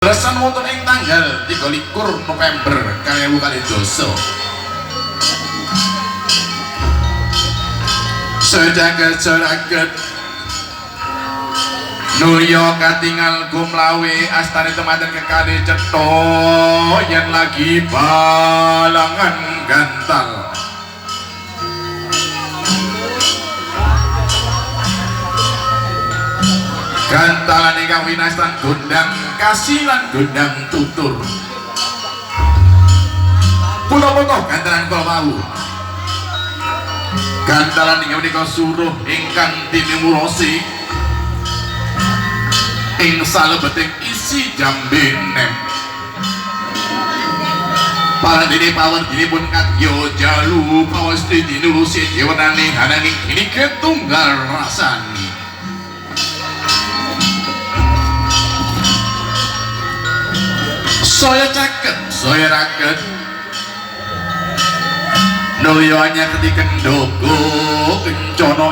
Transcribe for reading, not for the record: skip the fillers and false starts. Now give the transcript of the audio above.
Resan wonten ing tanggal 23 November 2022. Sejagat Nurya katingal gumlawe astane tematen kekalih cetha yen lagi balangan gantal. Gantalan ingkang winastan gondang kasilan gondang tutur. Punapa gantalan kula wau. Gantalan ingkang menika suruh ingkang tinimurosi ing salebeting isi jambe nem. Palandene pawerdinipun kadya jalu pawesti dinulusi jewenane hananging kini ketunggal rasani. Saya caket, saya raket Nulyanya ketika ndogo kencono